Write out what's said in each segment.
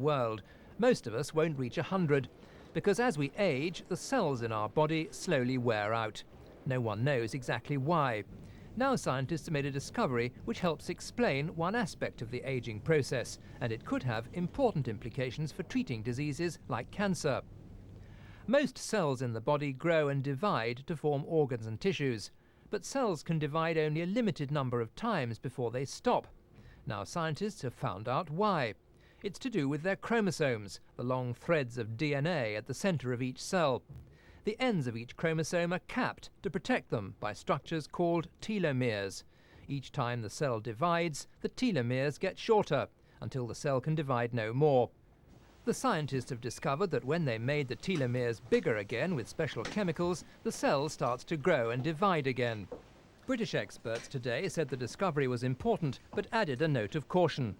world. Most of us won't reach 100, because as we age, the cells in our body slowly wear out. No one knows exactly why. Now scientists have made a discovery which helps explain one aspect of the aging process, and it could have important implications for treating diseases like cancer. Most cells in the body grow and divide to form organs and tissues, but cells can divide only a limited number of times before they stop. Now scientists have found out why. It's to do with their chromosomes, the long threads of DNA at the centre of each cell. The ends of each chromosome are capped to protect them by structures called telomeres. Each time the cell divides, the telomeres get shorter, until the cell can divide no more. The scientists have discovered that when they made the telomeres bigger again with special chemicals, the cell starts to grow and divide again. British experts today said the discovery was important, but added a note of caution.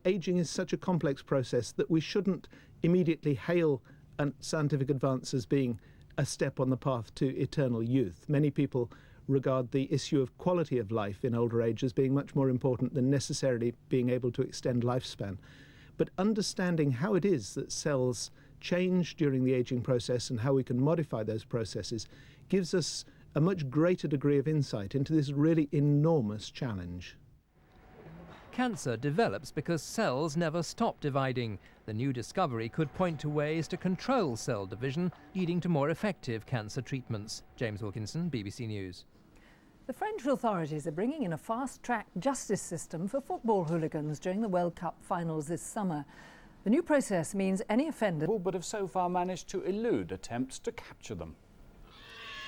Ageing is such a complex process that we shouldn't immediately hail scientific advance as being a step on the path to eternal youth. Many people regard the issue of quality of life in older age as being much more important than necessarily being able to extend lifespan. But understanding how it is that cells change during the aging process and how we can modify those processes gives us a much greater degree of insight into this really enormous challenge. Cancer develops because cells never stop dividing. The new discovery could point to ways to control cell division, leading to more effective cancer treatments. James Wilkinson, BBC News. The French authorities are bringing in a fast-track justice system for football hooligans during the World Cup finals this summer. The new process means any offender... but have so far managed to elude attempts to capture them.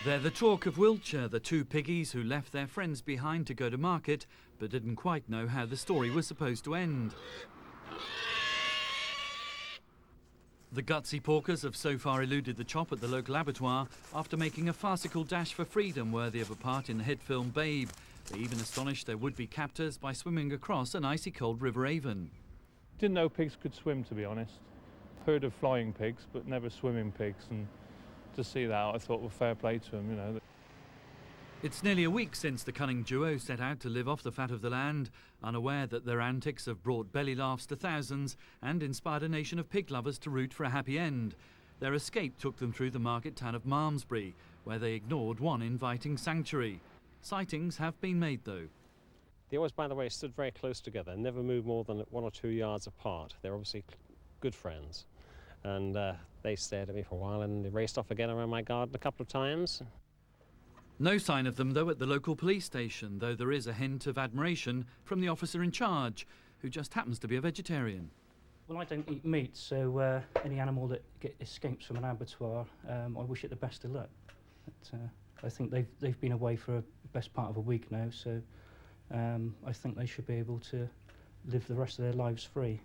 They're the talk of Wiltshire, the two piggies who left their friends behind to go to market, but didn't quite know how the story was supposed to end. The gutsy porkers have so far eluded the chop at the local abattoir after making a farcical dash for freedom worthy of a part in the hit film Babe. They even astonished their would-be captors by swimming across an icy cold River Avon. Didn't know pigs could swim, to be honest. Heard of flying pigs, but never swimming pigs, and to see that, I thought, well, fair play to them, you know. It's nearly a week since the cunning duo set out to live off the fat of the land, unaware that their antics have brought belly laughs to thousands and inspired a nation of pig lovers to root for a happy end. Their escape took them through the market town of Malmesbury, where they ignored one inviting sanctuary. Sightings have been made, though. They always, by the way, stood very close together, never moved more than 1 or 2 yards apart. They're obviously good friends. And they stared at me for a while and they raced off again around my garden a couple of times. No sign of them, though, at the local police station, though there is a hint of admiration from the officer in charge, who just happens to be a vegetarian. Well, I don't eat meat, so any animal that escapes from an abattoir, I wish it the best of luck. But, I think they've been away for the best part of a week now, so I think they should be able to live the rest of their lives free.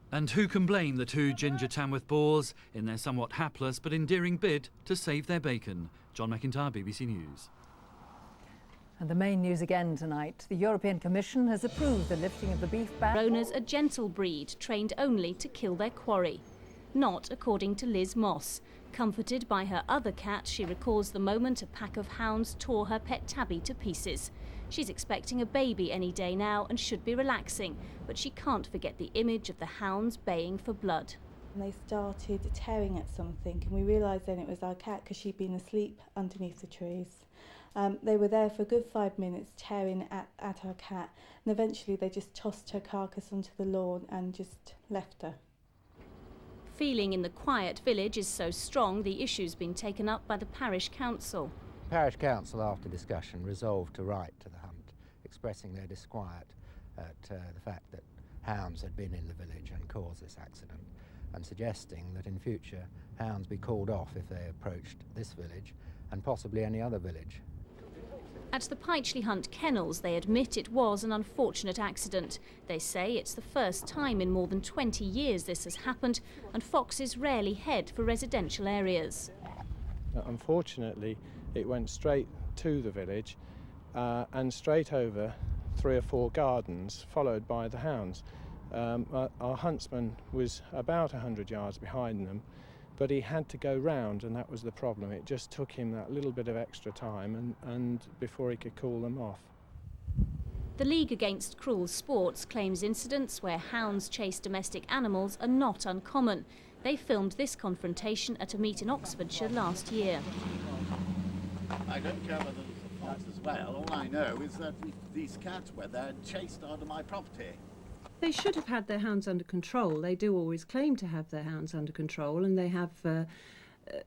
And who can blame the two ginger Tamworth boars in their somewhat hapless but endearing bid to save their bacon? John McIntyre, BBC News. And the main news again tonight. The European Commission has approved the lifting of the beef ban. Owners a gentle breed trained only to kill their quarry. Not according to Liz Moss. Comforted by her other cat, she recalls the moment a pack of hounds tore her pet Tabby to pieces. She's expecting a baby any day now and should be relaxing, but she can't forget the image of the hounds baying for blood. And they started tearing at something, and we realised then it was our cat because she'd been asleep underneath the trees. They were there for a good 5 minutes tearing at our cat, and eventually they just tossed her carcass onto the lawn and just left her. Feeling in the quiet village is so strong, the issue's been taken up by the parish council. The parish council, after discussion, resolved to write to the hunt, expressing their disquiet at the fact that hounds had been in the village and caused this accident, and suggesting that in future hounds be called off if they approached this village and possibly any other village. At the Pytchley Hunt kennels, they admit it was an unfortunate accident. They say it's the first time in more than 20 years this has happened, and foxes rarely head for residential areas. Unfortunately, it went straight to the village and straight over 3 or 4 gardens, followed by the hounds. Our huntsman was about 100 yards behind them, but he had to go round, and that was the problem. It just took him that little bit of extra time and before he could call them off. The League Against Cruel Sports claims incidents where hounds chase domestic animals are not uncommon. They filmed this confrontation at a meet in Oxfordshire last year. I don't care whether there's a fault as well. All I know is that these cats were there and chased onto my property. They should have had their hounds under control. They do always claim to have their hounds under control, and they have.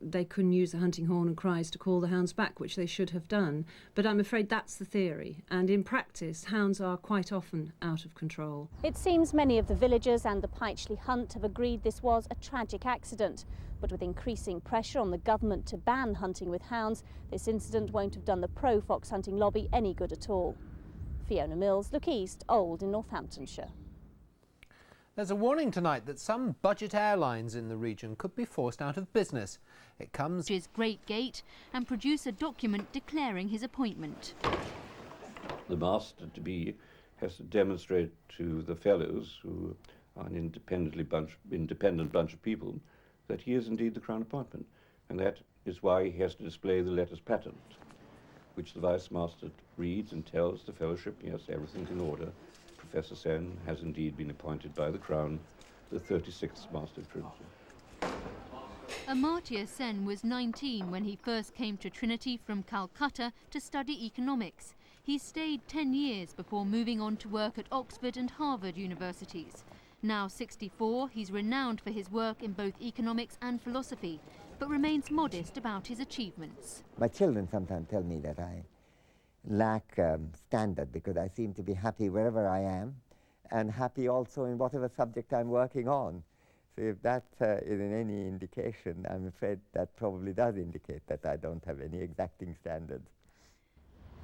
They couldn't use the hunting horn and cries to call the hounds back, which they should have done. But I'm afraid that's the theory. And in practice, hounds are quite often out of control. It seems many of the villagers and the Pytchley hunt have agreed this was a tragic accident. But with increasing pressure on the government to ban hunting with hounds, this incident won't have done the pro-fox hunting lobby any good at all. Fiona Mills, Look East, Old in Northamptonshire. There's a warning tonight that some budget airlines in the region could be forced out of business. It comes his Great Gate and produce a document declaring his appointment. The master has to demonstrate to the fellows, who are an independent bunch of people, that he is indeed the Crown appointment, and that is why he has to display the letters patent, which the Vice Master reads and tells the fellowship, yes, everything's in order. Professor Sen has indeed been appointed by the Crown the 36th Master of Trinity. Amartya Sen was 19 when he first came to Trinity from Calcutta to study economics. He stayed 10 years before moving on to work at Oxford and Harvard universities. Now 64, he's renowned for his work in both economics and philosophy, but remains modest about his achievements. My children sometimes tell me that I lack standard, because I seem to be happy wherever I am and happy also in whatever subject I'm working on. So if that is in any indication, I'm afraid that probably does indicate that I don't have any exacting standards.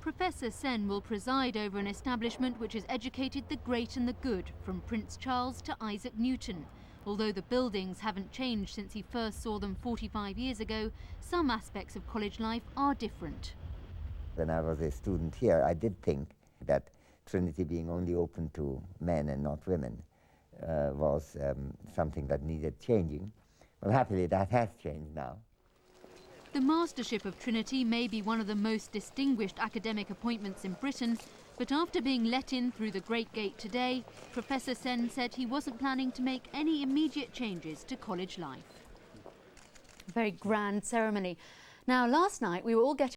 Professor Sen will preside over an establishment which has educated the great and the good, from Prince Charles to Isaac Newton. Although the buildings haven't changed since he first saw them 45 years ago, some aspects of college life are different. When I was a student here, I did think that Trinity being only open to men and not women was something that needed changing. Well, happily that has changed now. The Mastership of Trinity may be one of the most distinguished academic appointments in Britain, but after being let in through the Great Gate today, Professor Sen said he wasn't planning to make any immediate changes to college life. Very grand ceremony. Now, last night we were all getting